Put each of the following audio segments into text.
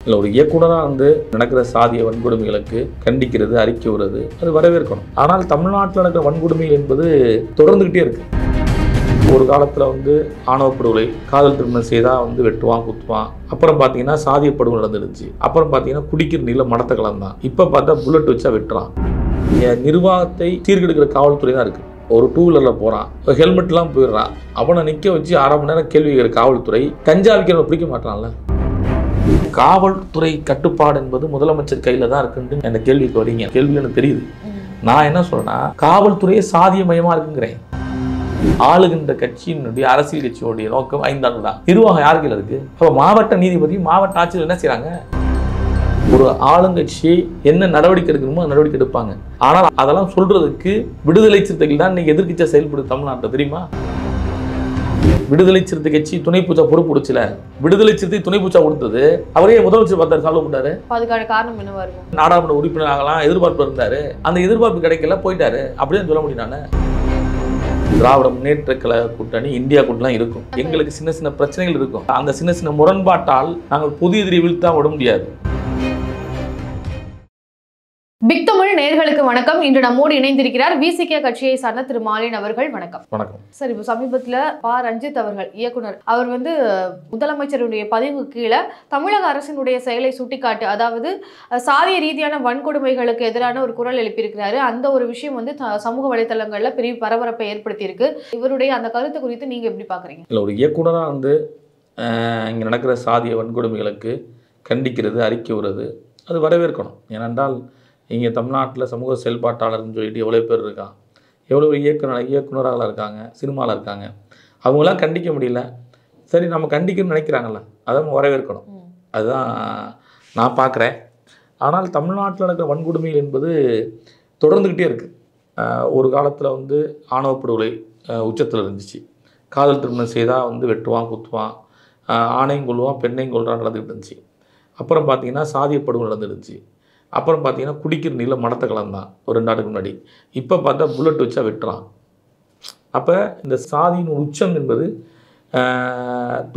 இல்லை ஒரு இயக்குனராக நடக்கிற சாதிய வன்கொடுமைகளுக்கு கண்டிக்கிறது, அறிக்கை விடுறது அது வரவேற்கணும். ஆனால் தமிழ்நாட்டில் நடக்கிற வன்கொடுமைகள் என்பது தொடர்ந்துக்கிட்டே இருக்கு. ஒரு காலத்தில் ஆணவ படுகொலை, காதல் திருமணம் செய்தால் வெட்டுவான், குத்துவான். அப்புறம் பார்த்தீங்கன்னா சாதிய படுகொலை நடந்துருச்சு. அப்புறம் பார்த்தீங்கன்னா குடிக்கிற நீல மடத்த கலந்தான். இப்போ பார்த்தா புல்லட் வச்சா வெட்டுறான். நிர்வாகத்தை சீர்கெடுக்கிற காவல்துறை தான் இருக்குது. ஒரு டூ வீலரில் போகிறான், ஹெல்மெட்லாம் போயிடுறான், அவனை நிற்க வச்சு 1/2 மணி நேரம் கேள்வி கேட்கிற காவல்துறை கஞ்சா விற்கிறவனை பிடிக்க மாட்டான்ல. காவல்துறை கட்டுப்பாடு என்பது முதலமைச்சர் கையில் தான் இருக்குன்னு என்ன கேள்விக்கு வரீங்க. கேள்வி எனக்கு தெரியுது. நான் என்ன சொல்றேன்னா, காவல்துறையே சாதியமயமா இருக்குங்கிறேன். ஆளுகின்ற கட்சியினுடைய அரசியல் கட்சியோடைய நோக்கம் 5 ஆண்டு தான். நிர்வாகம் யாருக்கு இருக்கு? அப்ப மாவட்ட நீதிபதி, மாவட்ட ஆட்சியர் என்ன செய்யறாங்க? ஒரு ஆளுங்கட்சி என்ன நடவடிக்கை எடுக்கணுமோ நடவடிக்கை எடுப்பாங்க. ஆனால் அதெல்லாம் சொல்றதுக்கு விடுதலை சிறுத்தைகள் தான் இன்னைக்கு எதிர்க்கட்சியா செயல்படுது தமிழ்நாட்டில், தெரியுமா? விடுதலை சிறுத்தை கட்சி துணை பூச்சா பொறுப்பு கொடுச்சுல, விடுதலை சிறுத்தை துணை பூச்சா கொடுத்தது அவரே முதலமைச்சர் பார்த்தாரு, சால்வ் பண்ணாரு. அதுக்கான காரணம் என்னவா இருக்கும்? நாடாளுமன்ற உறுப்பினர் ஆகலாம் எதிர்பார்ப்பு இருந்தாரு, அந்த எதிர்பார்ப்பு கிடைக்கல, போயிட்டாரு. அப்படியே சொல்ல முடியும். நானு திராவிட முன்னேற்ற கழக கூட்டணி இந்தியா கூட்டலாம் இருக்கும். எங்களுக்கு சின்ன சின்ன பிரச்சனைகள் இருக்கும். அந்த சின்ன சின்ன முரண்பாட்டால் நாங்கள் புதிய எதிரி வீழ்த்தா விட முடியாது. பிக் தமிழ் நேயர்களுக்கு வணக்கம். இன்று நம்மோடு இணைந்திருக்கிறார் விசிகே கட்சியை சார்ந்த திரு மாலின் அவர்கள். வணக்கம். வணக்கம் சார், இப்போ சமீபத்தில் ரஞ்சித் அவர்கள், இயக்குனர், அவர் முதலமைச்சருடைய பதிவு கீழே தமிழக அரசினுடைய செயலை சுட்டிக்காட்டு, அதாவது சாதிய ரீதியான வன்கொடுமைகளுக்கு எதிரான ஒரு குரல் எழுப்பியிருக்கிறாரு. அந்த ஒரு விஷயம் சமூக வலைதளங்கள்ல பெரிய பரபரப்பை ஏற்படுத்தியிருக்கு. இவருடைய அந்த கருத்து குறித்து நீங்க எப்படி பாக்குறீங்க? இல்லை ஒரு இயக்குனராக இங்கே நடக்கிற சாதிய வன்கொடுமைகளுக்கு கண்டிக்கிறது, அறிக்கை விடுறது அது வரவேற்கணும். ஏனென்றால் இங்கே தமிழ்நாட்டில் சமூக செயல்பாட்டாளர்னு சொல்லிட்டு எவ்வளோ பேர் இருக்கான், எவ்வளோ இயக்குனராக இருக்காங்க, சினிமாவில் இருக்காங்க. அவங்களாம் கண்டிக்க முடியல. சரி, நம்ம கண்டிக்கணும்னு நினைக்கிறாங்கல்ல, அதை நம்ம வரவேற்கணும். அதுதான் நான் பார்க்குறேன். ஆனால் தமிழ்நாட்டில் நடக்கிற வன்கொடுமைகள் என்பது தொடர்ந்துக்கிட்டே இருக்குது. ஒரு காலத்தில் ஆணவ படுகொலை உச்சத்தில் இருந்துச்சு. காதல் திருமணம் செய்தால் வெட்டுவான், குத்துவான், ஆணையும் கொள்வான், பெண்ணையும் கொள்றான் நடந்துக்கிட்டு இருந்துச்சு. அப்புறம் பார்த்திங்கன்னா சாதிய படுகொலை நடந்துருந்துச்சு. அப்புறம் பார்த்தீங்கன்னா குடிக்கிற நீல மடத்த கலந்தான் ஒரு 2 ஆண்டுக்கு முன்னாடி. இப்போ பார்த்தா புல்லட் வச்சா வெட்டுறான். அப்போ இந்த சாதியின் உச்சம் என்பது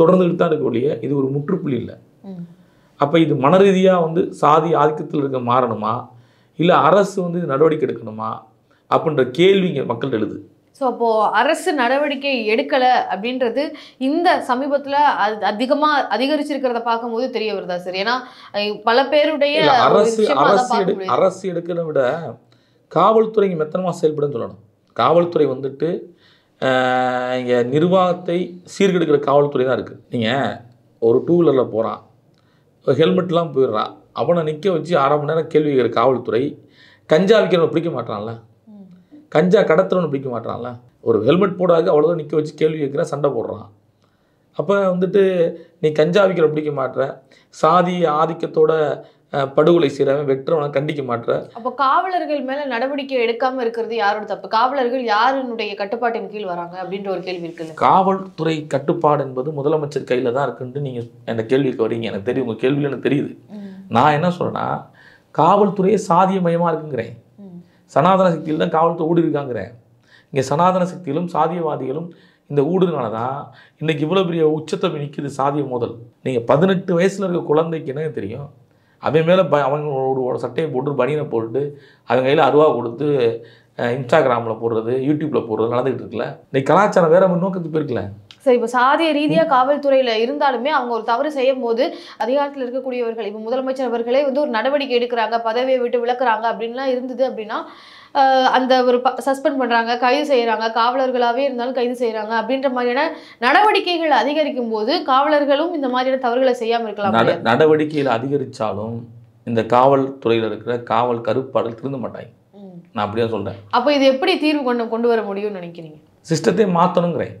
தொடர்ந்துக்கிட்டு தான் இருக்கக்கூடிய, இது ஒரு முற்றுப்புள்ளி இல்லை. அப்போ இது மன ரீதியாக சாதி ஆதிக்கத்தில் இருக்க மாறணுமா, இல்லை அரசு இது நடவடிக்கை எடுக்கணுமா அப்படின்ற கேள்வி இங்கே மக்கள் எழுது. ஸோ அப்போது அரசு நடவடிக்கை எடுக்கலை அப்படின்றது இந்த சமீபத்தில் அதிகரிச்சிருக்கிறத பார்க்கும்போது தெரிய வருதா சார்? ஏன்னா பல பேருடைய அரசு எடுக்கிறத விட காவல்துறை மெத்தனமாக செயல்படுன்னு சொல்லணும். காவல்துறை இங்கே நிர்வாகத்தை சீர்கெடுக்கிற காவல்துறை தான் இருக்குது. நீங்கள் ஒரு டூ வீலரில் போகிறான், ஹெல்மெட்லாம் போயிடுறான், அவனை நிற்க வச்சு 1/2 மணி நேரம் கேள்வி கேட்குற காவல்துறை கஞ்சா விற்கிறவனை பிடிக்க மாட்டான்ல, கஞ்சா கடத்துறவனு பிடிக்க மாட்டான்ல. ஒரு ஹெல்மெட் போடாது அவ்வளோதான் நிற்க வச்சு கேள்வி கேட்குற, சண்டை போடுறான். அப்போ நீ கஞ்சா விற்கிற பிடிக்க மாட்டுற, சாதி ஆதிக்கத்தோட படுகொலை செய்கிறவன் வெட்டுறவனை கண்டிக்க மாட்டுற. அப்போ காவலர்கள் மேலே நடவடிக்கை எடுக்காமல் இருக்கிறது யாரோட தப்பு? காவலர்கள் யாருடைய கட்டுப்பாட்டின் கீழ் வராங்க அப்படின்ற ஒரு கேள்வி இருக்குல்ல. காவல்துறை கட்டுப்பாடு என்பது முதலமைச்சர் கையில் தான் இருக்குன்ட்டு நீங்கள் என்ன கேள்விக்கு வரீங்க. எனக்கு தெரியும், உங்கள் கேள்வியில் எனக்கு தெரியுது. நான் என்ன சொல்கிறேன்னா, காவல்துறையே சாதியமயமாக இருக்குங்கிறேன். சனாதன சக்தியில் தான் காவல்துறை ஊடு இருக்காங்கிறேன். இங்கே சனாதன சக்திகளும் சாதியவாதிகளும் இந்த ஊடுனால தான் இன்றைக்கி இவ்வளோ பெரிய உச்சத்தை நிற்கிது சாதிய மோதல். நீங்கள் 18 வயசில் இருக்க குழந்தைக்கு என்ன தெரியும்? அவன் மேலே அவங்களோட சட்டையை போட்டு பனியனை போட்டு அவங்க கையில் 60 ரூபா கொடுத்து இன்ஸ்டாகிராமில் போடுறது, யூடியூப்பில் போடுறது நடந்துகிட்டு இருக்குல்ல. இன்னைக்கு கலாச்சாரம் வேற நோக்கத்துக்கு போயிருக்கல. சரி, இப்போ சாதிய ரீதியாக காவல்துறையில் இருந்தாலுமே அவங்க ஒரு தவறு செய்யும் போது அதிகாரத்தில் இருக்கக்கூடியவர்கள், இப்போ முதலமைச்சர் அவர்களே ஒரு நடவடிக்கை எடுக்கிறாங்க, பதவியை விட்டு விலக்குறாங்க அப்படின்லாம் இருந்தது அப்படின்னா அந்த ஒரு சஸ்பெண்ட் பண்ணுறாங்க, கைது செய்கிறாங்க, காவலர்களாகவே இருந்தாலும் கைது செய்கிறாங்க அப்படின்ற மாதிரியான நடவடிக்கைகள் அதிகரிக்கும் போது காவலர்களும் இந்த மாதிரியான தவறுகளை செய்யாமல் இருக்கலாம். நடவடிக்கைகள் அதிகரித்தாலும் இந்த காவல்துறையில் இருக்கிற காவல் கருப்பாடல் திருந்த மாட்டாங்க. நான் அப்படியே சொல்கிறேன். அப்போ இது எப்படி தீர்வு கொண்டு வர முடியும்னு நினைக்கிறீங்க? சிஸ்டத்தை மாற்றணுங்கிறேன்.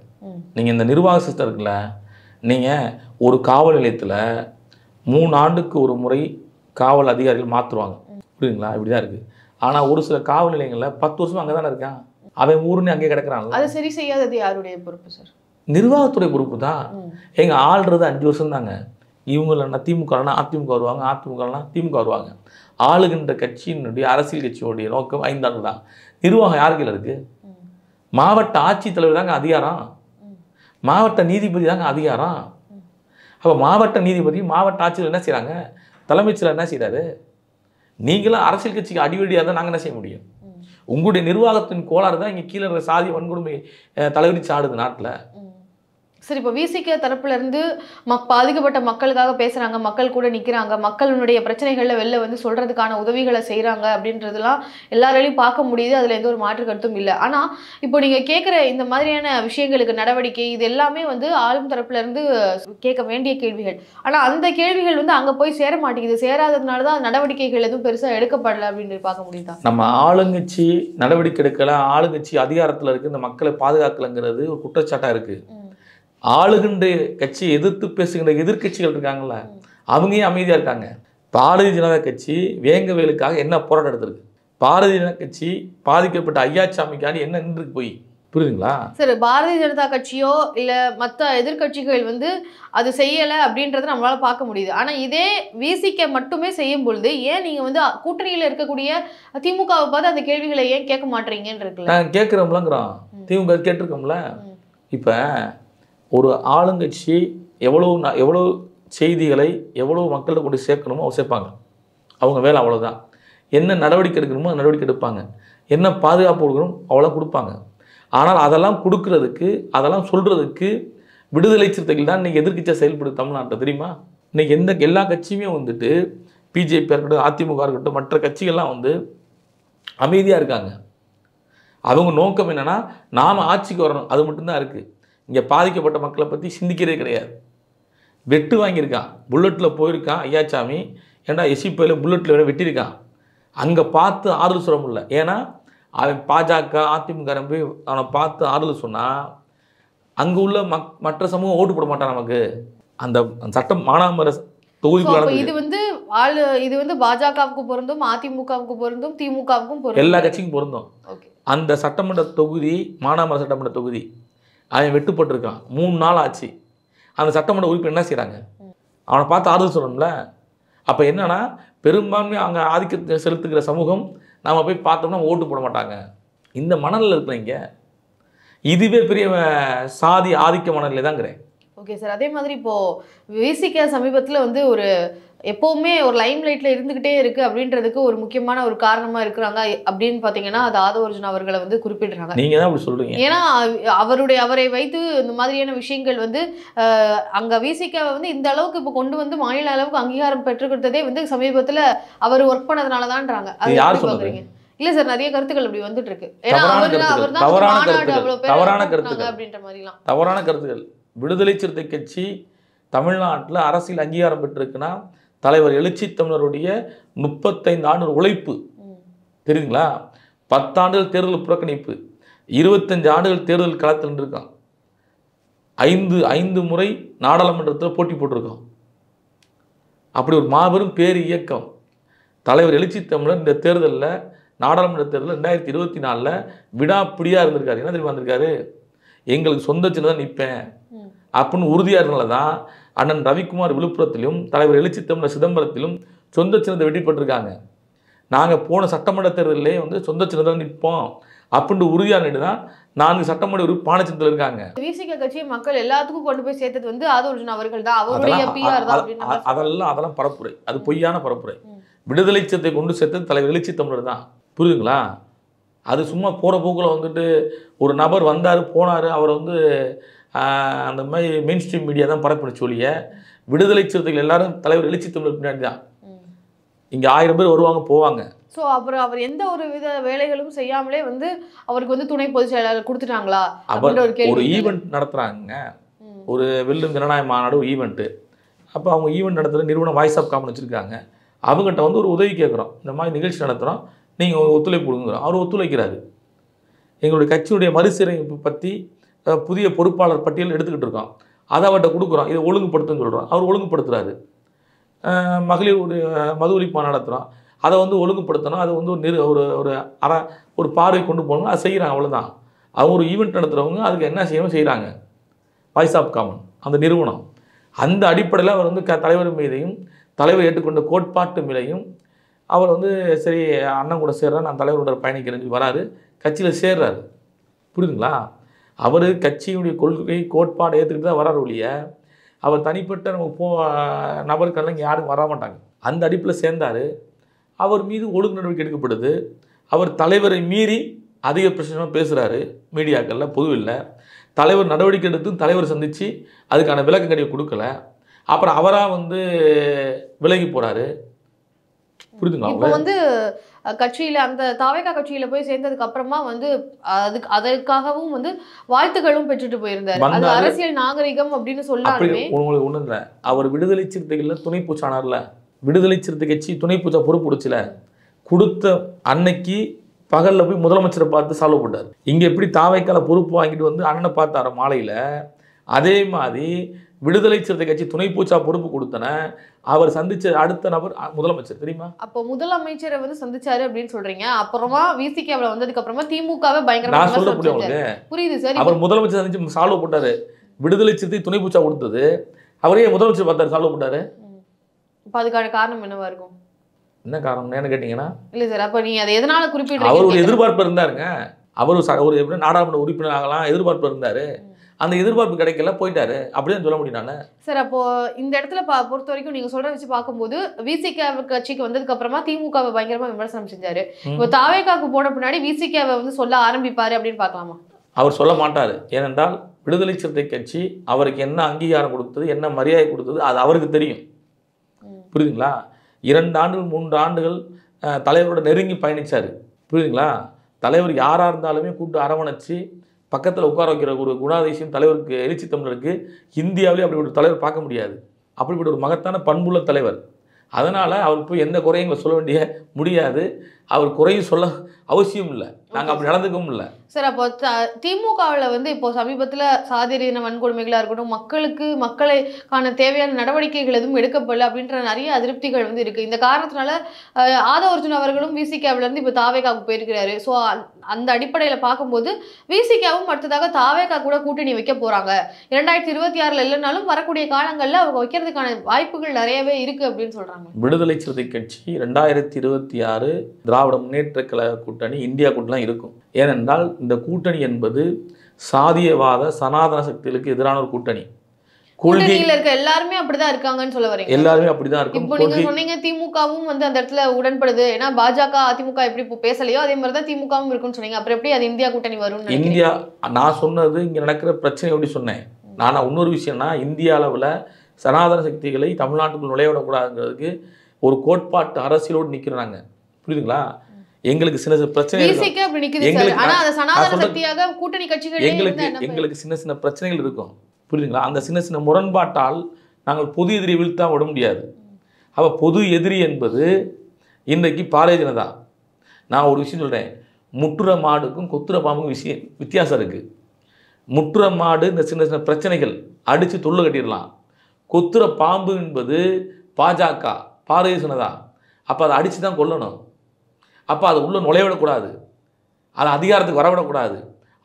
நீங்கள் இந்த நிர்வாக சிஸ்டம் இருக்குல்ல, நீங்கள் ஒரு காவல் நிலையத்தில் 3 ஆண்டுக்கு ஒரு முறை காவல் அதிகாரிகள் மாற்றுவாங்க, புரியுங்களா? இப்படி தான் இருக்குது. ஆனால் ஒரு சில காவல் நிலையங்களில் 10 வருஷம் அங்கே தானே இருக்கான், அவன் ஊருன்னு அங்கே கிடக்கிறான்ல. அதை சரி செய்யாதது யாருடைய பொறுப்பு சார்? நிர்வாகத்துறை பொறுப்பு தான். எங்கள் ஆள்றது 5 வருஷம் தாங்க. இவங்கள திமுகனா அதிமுக வருவாங்க, அதிமுகனா திமுக வருவாங்க. ஆளுகின்ற கட்சியினுடைய அரசியல் கட்சியோடைய நோக்கம் 5 ஆண்டு தான். நிர்வாகம் யாருக்கு இருக்குது? மாவட்ட ஆட்சித்தலைவர் தாங்க அதிகாரம், மாவட்ட நீதிபதி தாங்க அதிகாரம். அப்போ மாவட்ட நீதிபதி, மாவட்ட ஆட்சியர் என்ன செய்கிறாங்க? தலைமைச் செயலர் என்ன செய்கிறாரு? நீங்களும் அரசியல் கட்சிக்கு அடிவடியாக தான் நாங்கள் என்ன செய்ய முடியும்? உங்களுடைய நிர்வாகத்தின் கோளாறு தான் இங்கே கீழே இருக்கிற சாதி வன்கொடுமை தலைவிரிச்சு ஆடுது நாட்டில். சரி, இப்போ விசிக தரப்புல இருந்து பாதிக்கப்பட்ட மக்களுக்காக பேசுறாங்க, மக்கள் கூட நிக்கிறாங்க, மக்களுடைய பிரச்சனைகள்ல வெளில வந்து சொல்றதுக்கான உதவிகளை செய்யறாங்க அப்படின்றதுலாம் எல்லாராலையும் பார்க்க முடியுது. அதுல எந்த ஒரு மாற்று கருத்தும் இல்லை. ஆனா இப்போ நீங்க கேட்குற இந்த மாதிரியான விஷயங்களுக்கு நடவடிக்கை இது எல்லாமே வந்து ஆளும் தரப்புல இருந்து கேட்க வேண்டிய கேள்விகள். ஆனா அந்த கேள்விகள் வந்து அங்க போய் சேர மாட்டேங்குது. சேராததுனால தான் நடவடிக்கைகள் எதுவும் பெருசா எடுக்கப்படல அப்படின்னு பார்க்க முடியுதா? நம்ம ஆளுங்கட்சி நடவடிக்கை எடுக்கல, ஆளுங்கட்சி அதிகாரத்தில் இருக்கு, இந்த மக்களை பாதுகாக்கலைங்கிறது ஒரு குற்றச்சாட்டா இருக்கு. ஆளுகின்ற கட்சியை எதிர்த்து பேசுகின்ற எதிர்கட்சிகள் இருக்காங்கல்ல, அவங்க ஏன் அமைதியாக இருக்காங்க? பாரதிய ஜனதா கட்சி வேங்கவேலுக்காக என்ன போராட்டம் எடுத்திருக்கு? பாரதிய ஜனதா கட்சி பாதிக்கப்பட்ட ஐயாச்சாமிக்காண்டி என்ன நின்றுக்கு போய், புரியுதுங்களா? சரி, பாரதிய ஜனதா கட்சியோ இல்ல மற்ற எதிர்கட்சிகள் வந்து அது செய்யலை அப்படின்றத நம்மளால பார்க்க முடியுது. ஆனா இதே விசிக மட்டுமே செய்யும் பொழுது ஏன் நீங்க வந்து கூட்டணியில் இருக்கக்கூடிய திமுகவை பார்த்து அந்த கேள்விகளை ஏன் கேட்க மாட்டீங்கன்னு இருக்குல்ல? நான் கேட்குறோம்லங்கிறோம், திமுக கேட்டிருக்கோம்ல. இப்போ ஒரு ஆளுங்கட்சி எவ்வளோ செய்திகளை எவ்வளோ மக்கள்கிட்ட கொண்டு சேர்க்கணுமோ அவங்க சேர்ப்பாங்க. அவங்க வேலை அவ்வளோதான். என்ன நடவடிக்கை எடுக்கணுமோ நடவடிக்கை எடுப்பாங்க. என்ன பாதுகாப்பு கொடுக்கணும் அவ்வளோ கொடுப்பாங்க. ஆனால் அதெல்லாம் கொடுக்கறதுக்கு, அதெல்லாம் சொல்கிறதுக்கு விடுதலை சிறுத்தைகள் தான் இன்றைக்கி எதிர்க்கட்சியாக செயல்படுது தமிழ்நாட்டில், தெரியுமா? இன்றைக்கி எல்லா கட்சியுமே வந்துட்டு பிஜேபியாக இருக்கட்டும், அதிமுக இருக்கட்டும், மற்ற கட்சிகள்லாம் வந்து அமைதியாக இருக்காங்க. அவங்க நோக்கம் என்னென்னா நாம் ஆட்சிக்கு வரணும், அது மட்டும்தான் இருக்குது. இங்கே பாதிக்கப்பட்ட மக்களை பற்றி சிந்திக்கிறதே கிடையாது. வெட்டு வாங்கியிருக்கான், புல்லட்டில் போயிருக்கான் ஐயாச்சாமி. ஏன்னா எஸ்இபியில் புல்லட்டில் வெட்டியிருக்கான். அங்கே பார்த்து ஆறுதல் சொல்ல முடியல. ஏன்னா அவன் பாஜக அதிமுக போய் அவனை பார்த்து ஆறுதல் சொன்னால் அங்கே உள்ள மற்ற சமூகம் ஓட்டு போட மாட்டான் நமக்கு. அந்த சட்டம் மானாமர தொகுதிக்குள்ள இது வந்து பாஜகவுக்கு பொருந்தும், அதிமுகவுக்கு பொருந்தும், திமுகவுக்கும் பொருந்தும், எல்லா கட்சிக்கும் பொருந்தும். அந்த சட்டமன்ற தொகுதி மானாமர சட்டமன்ற தொகுதி அவன் வெட்டுப்பட்டிருக்கான். 3 நாள் ஆச்சு. அந்த சட்டமன்ற உறுப்பினர் என்ன செய்கிறாங்க? அவனை பார்த்து ஆறுதல் சொல்லணும்ல. அப்போ என்னன்னா பெரும்பான்மையாக அங்கே ஆதிக்கத்தை செலுத்துகிற சமூகம் நாம் போய் பார்த்தோம்னா ஓட்டு போட மாட்டாங்க. இந்த மனநிலை இருக்கிறீங்க. இதுவே பெரிய சாதி ஆதிக்க மனநிலை தாங்கிறேன். ஓகே சார், அதே மாதிரி இப்போது விசிக சமீபத்தில் வந்து ஒரு எப்போவுமே ஒரு லைம் லைட்டில் இருந்துக்கிட்டே இருக்குது அப்படின்றதுக்கு ஒரு முக்கியமான ஒரு காரணமாக இருக்கிறாங்க அப்படின்னு பார்த்தீங்கன்னா அது ஆதவர்ஜுன் அவர்களை வந்து குறிப்பிடுறாங்க. நீங்கள் தான் அப்படி சொல்கிறீங்க. ஏன்னா அவரை வைத்து இந்த மாதிரியான விஷயங்கள் வந்து அங்கே விசிகாவை வந்து இந்த அளவுக்கு இப்போ கொண்டு வந்து மாநில அளவுக்கு அங்கீகாரம் பெற்றுக்கிட்டதே வந்து சமீபத்தில் அவர் ஒர்க் பண்ணதுனால தான்றாங்க. அது யார் சொல்கிறீங்க? இல்லை சார், நிறைய கருத்துக்கள் அப்படி வந்துட்டு இருக்கு. ஏன்னா தவறான கருத்துக்கள். விடுதலை சிறுத்தை கட்சி தமிழ்நாட்டில் அரசியல் அங்கீகாரம் பெற்றிருக்குன்னா தலைவர் எழுச்சி தமிழருடைய 35 ஆண்டு உழைப்பு, தெரியுங்களா? 10 ஆண்டுகள் தேர்தல் புறக்கணிப்பு, 25 ஆண்டுகள் தேர்தல் களத்தில் இருக்கான், 5 முறை நாடாளுமன்றத்தில் போட்டி போட்டிருக்கோம். அப்படி ஒரு மாபெரும் பேர் இயக்கம் தலைவர் எழுச்சி தமிழர் இந்த தேர்தலில், நாடாளுமன்ற தேர்தலில் 2024 விடாப்பிடியாக இருந்திருக்காரு. என்ன தெரியுமா இருந்திருக்காரு? எங்களுக்கு சொந்த சின்னம் தான் நிற்பேன் அப்படின்னு உறுதியாக இருந்தனால தான் அண்ணன் ரவிக்குமார் விழுப்புரத்திலும் தலைவர் எழுச்சி தமிழர் சிதம்பரத்திலும் சொந்த சின்னத்தை வெட்டிப்பட்டிருக்காங்க. நாங்கள் போன சட்டமன்ற தேர்தலிலே வந்து சொந்த சின்னத்தில் நிற்போம் அப்படின்ட்டு உறுதியாக நின்று தான் 4 சட்டமன்ற உறுப்பு பானை சின்னத்தில் இருக்காங்க. விசிக கட்சி மக்கள் எல்லாத்துக்கும் கொண்டு போய் சேர்த்தது வந்து ஆதவர்ஜுன் அவர்கள் தான், அவருடைய பிஆர் தான். அதெல்லாம் பரப்புரை, அது பொய்யான பரப்புரை. விடுதலை சின்னத்தை கொண்டு சேர்த்தது தலைவர் எழுச்சி தமிழர் தான், புரியுதுங்களா? அது சும்மா போகிற போக்கில் வந்துட்டு ஒரு நபர் வந்தார் போனார், அவர் வந்து அந்த மாதிரி மெயின் ஸ்ட்ரீம் மீடியா தான் பரப்பின சொல்லிய விடுதலை சிறுத்தைகள் எல்லாரும் தலைவர் எழுச்சி தமிழர் பின்னாடி தான். இங்கே 1000 பேர் வருவாங்க போவாங்க. ஸோ அப்புறம் அவர் எந்த ஒரு வித வேலைகளும் செய்யாமலே வந்து அவருக்கு வந்து துணை பொதுச் செயலாளர் கொடுத்துட்டாங்களா? ஒரு ஈவெண்ட் நடத்துகிறாங்க, ஒரு வெல்லும் ஜனநாயக மாநாடு ஒரு ஈவெண்ட்டு. அப்போ அவங்க ஈவெண்ட் நடத்துகிற நிறுவனம் வாய்ஸ் ஆஃப் காமன் வச்சுருக்காங்க. அவங்ககிட்ட வந்து ஒரு உதவி கேட்குறோம், இந்த மாதிரி நிகழ்ச்சி நடத்துகிறோம், நீங்கள் ஒரு ஒத்துழைப்பு கொடுங்குறோம். அவர் ஒத்துழைக்கிறாரு. எங்களுடைய கட்சியுடைய மறுசீரமைப்பு பற்றி புதிய பொறுப்பாளர் பட்டியல் எடுத்துக்கிட்டு இருக்கோம், அதை அவர்கிட்ட கொடுக்குறோம், இதை ஒழுங்குபடுத்துன்னு சொல்கிறோம். அவர் ஒழுங்குபடுத்துகிறாரு. மகளிருடைய மது ஒழிப்பு நடத்துகிறோம், அதை வந்து ஒழுங்குபடுத்தணும், அதை வந்து ஒரு பார்வை கொண்டு போகணும், அதை செய்கிறாங்க. அவ்வளோதான். அவங்க ஒரு ஈவெண்ட் நடத்துகிறவங்க அதுக்கு என்ன செய்யணும் செய்கிறாங்க. வாய்ஸ் ஆஃப் காமன் அந்த நிறுவனம், அந்த அடிப்படையில் அவர் வந்து தலைவர் மீதையும் தலைவர் ஏற்றுக்கொண்ட கோட்பாட்டு மேலையும் அவர் வந்து சரி அண்ணன் கூட சேர்றாரு, நான் தலைவரோட பயணிக்கிறேன்னு வராரு, கட்சியில் சேர்றாரு. புரியுதுங்களா? அவர் கட்சியுடைய கொள்கை கோட்பாடு ஏற்றுக்கிட்டு தான் வராரு ஒழிய அவர் தனிப்பட்ட நம்ம நபருக்கெல்லாம் இங்கே யாரும் வர மாட்டாங்க. அந்த அடிப்பில் சேர்ந்தார். அவர் மீது ஒழுங்கு நடவடிக்கை எடுக்கப்படுது. அவர் தலைவரை மீறி அதிக பிரச்சனையாக பேசுகிறாரு மீடியாக்களில், பொதுவில். தலைவர் நடவடிக்கை எடுத்து தலைவர் சந்தித்து அதுக்கான விளக்கங்கடியை கொடுக்கல. அப்புறம் அவராக விலகி போகிறாரு. புரியுதுங்களா? இப்போ கட்சியில அந்த தாவேகா கட்சியில போய் சேர்ந்ததுக்கு அப்புறமா அதற்காகவும் வாழ்த்துக்களும் பெற்றுட்டு போயிருந்தாரு. அது அரசியல் நாகரிகம் அப்படின்னு சொல்லாமே. உங்களுக்கு ஒண்ணு இல்லை, அவர் விடுதலை சிறுத்தைகள்ல துணை பூச்சானார்ல, விடுதலை சிறுத்தை கட்சி துணை பூச்சா பொறுப்பு கொடுச்சுல, கொடுத்த அன்னைக்கு பகல்ல போய் முதலமைச்சரை பார்த்து சால்வ் பண்ணார். இங்க எப்படி தாவேக்கால பொறுப்பு வாங்கிட்டு அண்ணனை பார்த்தார மாலையில, அதே மாதிரி விடுதலை சிறுத்தை கட்சி துணை பூச்சா பொறுப்பு கொடுத்தன அவர் சந்திச்ச அடுத்த நபர் முதலமைச்சர். தெரியுமா? அப்போ முதலமைச்சரை சந்திச்சாரு அப்படின்னு சொல்றீங்க. அப்புறமா விசிகேல வந்ததுக்கு அப்புறமா திமுகவை பயங்கரமா நான் சொல்ல முடியும். புரியுது சார். அவர் முதலமைச்சர் சந்திச்சு சால்வ் பண்ணாரு. விடுதலை சிறுத்தை துணை பூச்சா கொடுத்தது அவரே முதலமைச்சர் பார்த்தாரு, சால்வ் பண்ணாரு. அப்ப அதுக்கான காரணம் என்னவா இருக்கும்? என்ன காரணம் என்ன கேட்டீங்கன்னா, இல்ல சார், அப்ப நீங்க அதை எதனால குறிப்பிடுறீங்க? அவர் ஒரு எதிர்பார்ப்பு இருந்தாருங்க. அவர் ஒரு எப்படி நாடாளுமன்ற உறுப்பினர் ஆகலாம் எதிர்பார்ப்பு இருந்தாரு. அந்த எதிர்பார்ப்பு கிடைக்கல, போயிட்டாரு. அப்படிதான் சொல்ல முடியும் நானு. சார், அப்போ இந்த இடத்துல பொறுத்த வரைக்கும் நீங்க சொல்ற வச்சு பார்க்கும்போது விசிகே கட்சிக்கு வந்ததுக்கு அப்புறமா திமுகவை பயங்கரமா விமர்சனம் செஞ்சாரு. இப்போ தாவேகாக்கு போன பின்னாடி விசிகேவை சொல்ல ஆரம்பிப்பாரு அப்படின்னு பார்க்கலாமா? அவர் சொல்ல மாட்டாரு. ஏனென்றால் விடுதலை சிறுத்தை கட்சி அவருக்கு என்ன அங்கீகாரம் கொடுத்தது, என்ன மரியாதை கொடுத்தது, அது அவருக்கு தெரியும். புரியுதுங்களா? 2 ஆண்டுகள் 3 ஆண்டுகள் தலைவரோட நெருங்கி பயணிச்சாரு. புரியுதுங்களா? தலைவர் யாராக இருந்தாலுமே கூப்பிட்டு அரவணைச்சு பக்கத்தில் உட்கார வைக்கிற ஒரு குணாதிசயம் தலைவருக்கு, எழுச்சி தமிழருக்கு இந்தியாவிலே அப்படி ஒரு தலைவர் பார்க்க முடியாது. அப்படிப்பட்ட ஒரு மகத்தான பண்புள்ள தலைவர். அதனால் அவர் போய் எந்த குறையும் சொல்ல முடியாது. அவர் குறையும் சொல்ல அவசியம் இல்லை. நாங்கள் அப்படி நடந்துக்கவும் இல்லை. சார், அப்போ திமுகவில் இப்போ சமீபத்தில் சாதியின வன்கொடுமைகளாக இருக்கட்டும், மக்களுக்கான தேவையான நடவடிக்கைகள் எதுவும் எடுக்கப்படல அப்படின்ற நிறைய அதிருப்திகள் இருக்குது. இந்த காரணத்தினால ஆதவ அர்ஜுன் அவர்களும் விசிகேவிலேருந்து இப்போ தாவேகாவுக்கு போயிருக்கிறாரு. ஸோ அந்த அடிப்படையில் பார்க்கும்போது விசிகேவும் அடுத்ததாக தாவேகா கூட கூட்டணி வைக்க போகிறாங்க. 2026 இல்லைனாலும் வரக்கூடிய காலங்களில் அவங்க வைக்கிறதுக்கான வாய்ப்புகள் நிறையவே இருக்குது அப்படின்னு சொல்கிறாங்க. விடுதலை சிறுத்தை கட்சி 2026 திராவிட முன்னேற்ற கழக கூட்டணி, இந்தியா கூட்டணி இருக்கும். ஏனென்றால் இந்த கூட்டணி என்பது சாதியவாத சனாதன சக்திகளுக்கு எதிரான ஒரு கூட்டணி. கூட்டணியில இருக்க எல்லாருமே அப்படிதான் இருக்காங்கன்னு சொல்ல வரீங்க? எல்லாருமே அப்படிதான் இருக்கும். இப்போ நீங்க சொன்னீங்க திமுகவும் அந்த இடத்துல உடன்படுது. ஏன்னா பாஜக அதிமுக எப்படி பேசலையோ அதே மாதிரி தான் திமுகவும் இருக்குன்னு சொன்னீங்க. அப்புறம் எப்படி அது இந்தியா கூட்டணி வரும்? இந்தியா நான் சொன்னது இங்க நடக்கிற பிரச்சனை எப்படி சொன்னேன். நான் இன்னொரு விஷயம்னா, இந்திய அளவில் சனாதன சக்திகளை தமிழ்நாட்டுக்குள் நுழையவிடக்கூடாதுங்கிறதுக்கு ஒரு கோட்பாட்டு அரசியலோடு நிற்கிறாங்க. புரியுதுங்களா? எங்களுக்கு சின்ன சின்ன பிரச்சனைகள், எங்களுக்கு சின்ன சின்ன பிரச்சனைகள் இருக்கும். புரியுதுங்களா? அந்த சின்ன சின்ன முரண்பாட்டால் நாங்கள் பொது எதிரியை வீழ்த்தா விட முடியாது. அப்போ பொது எதிரி என்பது இன்றைக்கு பாரதிய ஜனதா. நான் ஒரு விஷயம் சொல்கிறேன், முட்டுற மாடுக்கும் கொத்துற பாம்புக்கும் வித்தியாசம் இருக்குது. முட்டுற மாடு இந்த சின்ன சின்ன பிரச்சனைகள் அடித்து தொல்லை கட்டிடலாம். கொத்துற பாம்பு என்பது பாஜக, பாரதிய ஜனதா. அப்போ அதை அடித்து தான் கொல்லணும். அப்போ அதை உள்ளே நுழையவிடக்கூடாது, அதை அதிகாரத்துக்கு வரவிடக்கூடாது.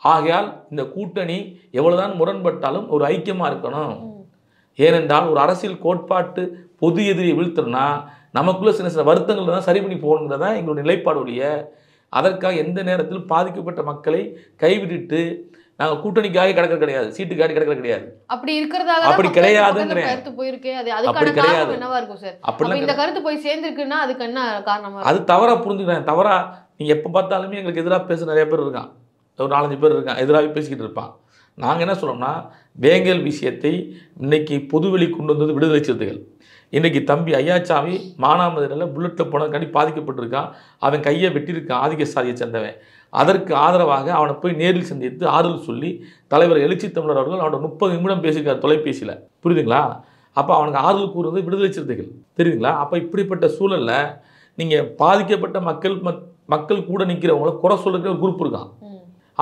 ஆகையால் இந்த கூட்டணி எவ்வளவுதான் முரண்பட்டாலும் ஒரு ஐக்கியமாக இருக்கணும். ஏனென்றால் ஒரு அரசியல் கோட்பாட்டு பொது எதிரியை வீழ்த்தணும்னா நமக்குள்ள சின்ன சின்ன வருத்தங்கள் தான் சரி பண்ணி போகணுங்கிறதா எங்களுடைய நிலைப்பாடு ஒழிய, அதற்காக எந்த நேரத்தில் பாதிக்கப்பட்ட மக்களை கைவிட்டு நாங்கள் கூட்டணிக்காக கிடக்கிறது கிடையாது, சீட்டுக்காக கிடக்கிறது கிடையாது. அப்படி இருக்கிறதாக அப்படி கிடையாதுங்கிற கருத்து போயிருக்கே. அதுக்கான காரணம் என்னவா இருக்கும் சார்? அப்ப இந்த கருத்து போய் சேர்ந்திருக்குன்னா அதுக்கு என்ன காரணமா? அது தவறா புரிஞ்சுக்கிறேன். தவறா நீங்க எப்ப பார்த்தாலுமே எங்களுக்கு எதிராக பேச நிறைய பேர் இருக்கான், ஒரு 4-5 பேர் இருக்கான், எதிராக பேசிக்கிட்டு இருப்பான். நாங்கள் என்ன சொல்றோம்னா, வேங்கல் விஷயத்தை இன்னைக்கு பொதுவெளி கொண்டு வந்தது விடுதலை சிறுத்தைகள். இன்னைக்கு தம்பி ஐயாச்சாமி மானாமதுரையில் புல்லட்டில் போனதுக்காண்டி பாதிக்கப்பட்டிருக்கான். அவன் கையை வெட்டியிருக்கான், ஆதிக்க சாதியை சேர்ந்தவன். அதற்கு ஆதரவாக அவனை போய் நேரில் சந்தித்து ஆறுதல் சொல்லி தலைவர் எழுச்சி தமிழர் அவர்கள் அவனோட 30 நிமிடம் பேசியிருக்கார் தொலைபேசியில். புரியுதுங்களா? அப்போ அவனுக்கு ஆறுதல் கூறுவது விடுதலை சிறுத்தைகள். தெரியுதுங்களா? அப்போ இப்படிப்பட்ட சூழலில் நீங்கள் பாதிக்கப்பட்ட மக்கள் கூட நிற்கிறவங்கள குறை சொல்லுற ஒரு குரூப் இருக்கான்.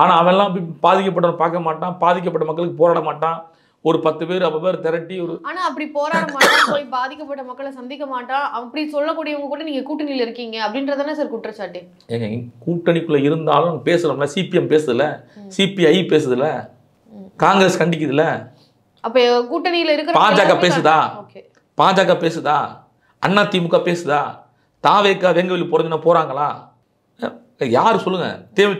ஆனால் அவெல்லாம் பாதிக்கப்பட்டவன் பார்க்க மாட்டான், பாதிக்கப்பட்ட மக்களுக்கு போராட மாட்டான். ஒரு 10 பேர் 50 பேர் திரட்டி ஒரு அப்படி போராட மாட்டான், போய் பாதிக்கப்பட்ட மக்களை சந்திக்க மாட்டான், அப்படி சொல்லக்கூடியவங்க கூட நீங்க கூட்டணியில் இருக்கீங்க அப்படின்றதானே சார் குற்றச்சாட்டு? ஏங்க கூட்டணிக்குள்ள இருந்தாலும் பேசலாம்ல. சிபிஎம் பேசுதுல, சிபிஐ பேசுதுல, காங்கிரஸ் கண்டிக்குதுல. அப்ப கூட்டணியில் இருக்கிற பாஜக பேசுதா? பாஜக பேசுதா? அண்ணா திமுக பேசுதா? தாவேக்கா வெங்கவெளி போறதுன்னா போறாங்களா? யாரு சொல்லுங்க?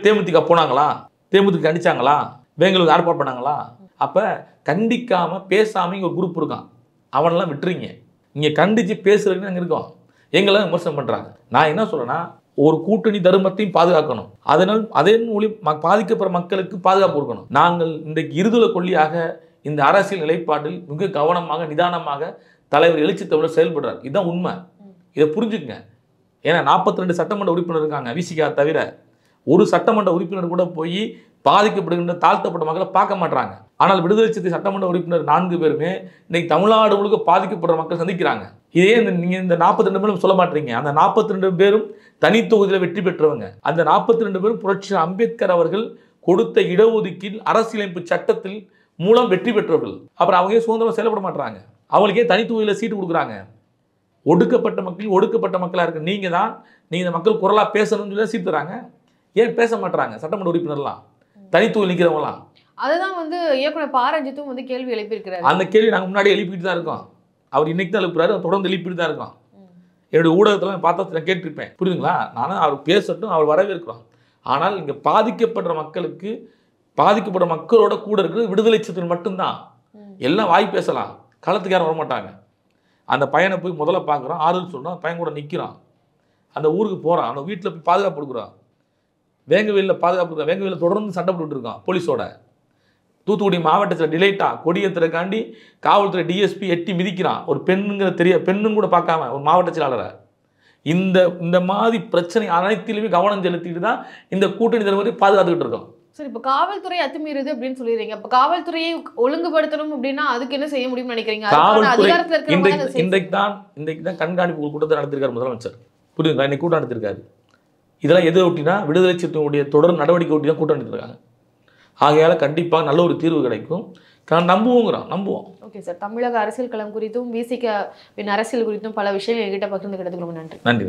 தேமுதிக போனாங்களா? தேமுதிக கண்டிச்சாங்களா? வேங்கலுக்கு ஏற்பாடு பண்ணாங்களா? அப்போ கண்டிக்காமல் பேசாமல் இங்கே ஒரு குரூப் இருக்கான், அவனெல்லாம் விட்டுறீங்க. இங்கே கண்டித்து பேசுறதுன்னு அங்கே இருக்கோம். எங்கெல்லாம் விமர்சனம் பண்ணுறாங்க. நான் என்ன சொல்கிறேன்னா, ஒரு கூட்டணி தர்மத்தையும் பாதுகாக்கணும், அதனால் அதன் மூலியம் பாதிக்கப்படுற மக்களுக்கு பாதுகாப்பு கொடுக்கணும். நாங்கள் இன்றைக்கு இருதலை கொள்ளியாக இந்த அரசியல் நிலைப்பாட்டில் மிக கவனமாக நிதானமாக தலைவர் எழுச்சி தமிழர் செயல்படுறார். இதுதான் உண்மை. இதை புரிஞ்சுக்குங்க. ஏன்னா 42 சட்டமன்ற உறுப்பினர் இருக்காங்க விசிகா தவிர. ஒரு சட்டமன்ற உறுப்பினர் கூட போய் பாதிக்கப்படுகின்ற தாழ்த்தப்பட்ட மக்களை பார்க்க மாட்டாங்க. ஆனால் விடுதலை சிறுத்தை சட்டமன்ற உறுப்பினர் 4 பேருமே இன்னைக்கு தமிழ்நாடு முழுக்க பாதிக்கப்படுற மக்கள் சந்திக்கிறாங்க. இதே நீங்கள் இந்த 42 பேரும் சொல்ல மாட்டீங்க. அந்த 42 பேரும் தனி தொகுதியில் வெற்றி பெற்றவங்க. அந்த 42 பேரும் புரட்சி அம்பேத்கர் அவர்கள் கொடுத்த இடஒதுக்கீடு அரசியலமைப்பு சட்டத்தில் மூலம் வெற்றி பெற்றவர்கள். அப்புறம் அவங்க சுதந்திரமாக செயல்பட மாட்டாங்க. அவங்களுக்கே தனி தொகுதியில் சீட்டு கொடுக்குறாங்க. ஒடுக்கப்பட்ட மக்களாக இருக்கு. நீங்கள் இந்த மக்கள் குரலாக பேசணும்னு சொல்லி சீட்டு தராங்க. ஏன் பேச மாட்டாங்க சட்டமன்ற உறுப்பினர்லாம், தனி தொகுதியில் நிற்கிறவங்களாம்? அதுதான் இயக்குனர் பாரஞ்சித்தும் கேள்வி எழுப்பியிருக்கிறாரு. அந்த கேள்வி நாங்கள் முன்னாடி எழுப்பிட்டு தான் இருக்கோம். அவர் இன்னைக்கு தான் எழுப்புறாரு, தொடர்ந்து எழுப்பிட்டு தான் இருக்கோம். என்னுடைய ஊடகத்தில் பார்த்தா நான் கேட்டிருப்பேன். புரியுதுங்களா? நானும் அவர் பேசட்டும், அவர் வரவேற்கிறோம். ஆனால் இங்கே பாதிக்கப்படுற மக்களுக்கு, பாதிக்கப்படுற மக்களோட கூட இருக்கிறது விடுதலை சிறுத்தைகள் மட்டும்தான். எல்லாம் வாய் பேசலாம், களத்துக்கு யாரும் வரமாட்டாங்க. அந்த பையனை போய் முதல்ல பார்க்குறோம், ஆறுதல் சொல்கிறோம், பையன் கூட நிற்கிறான், அந்த ஊருக்கு போகிறான், அந்த வீட்டில் போய் பாதுகாப்பு கொடுக்குறான், வேங்கவேலில் பாதுகாப்பு கொடுக்குறான். வேங்கவேலில் தொடர்ந்து சண்டை போட்டுட்டு இருக்கான் போலீஸோட. தூத்துக்குடி மாவட்டத்தில் டிலேட்டா கொடியேற்றுறக்காண்டி காவல்துறை டிஎஸ்பி எட்டி மிதிக்கிறான். ஒரு பெண்ணுன்னு கூட பார்க்காம ஒரு மாவட்ட செயலாளரை. இந்த மாதிரி பிரச்சனை அனைத்திலுமே கவனம் செலுத்திட்டு தான் இந்த கூட்டணி தலைவரை பாதுகாத்துக்கிட்டு இருக்கோம். சரி, இப்போ காவல்துறை அத்துமீறுது அப்படின்னு சொல்லிடுறீங்க. இப்போ காவல்துறையை ஒழுங்குபடுத்தணும் அப்படின்னா அதுக்கு என்ன செய்ய முடியும்னு நினைக்கிறீங்க? இன்றைக்கு தான் கண்காணிப்பு கூட்டத்தை நடத்திருக்காரு முதலமைச்சர். புரியுதுங்களா? இன்னைக்கு கூட்டம் நடத்திருக்காரு. இதெல்லாம் எது ஒட்டினா விடுதலை சிறுத்தைகளுடைய தொடர் நடவடிக்கை ஒட்டி தான் கூட்டம் நடத்திருக்காங்க. ஆகையால கண்டிப்பாக நல்ல ஒரு தீர்வு கிடைக்கும். நம்புவோம். ஓகே சார், தமிழக அரசியல் களம் குறித்தும் விசிக அரசியல் குறித்தும் பல விஷயங்கள் என்கிட்ட பகிர்ந்துக்கிட்டதுக்கு ரொம்ப நன்றி. நன்றி.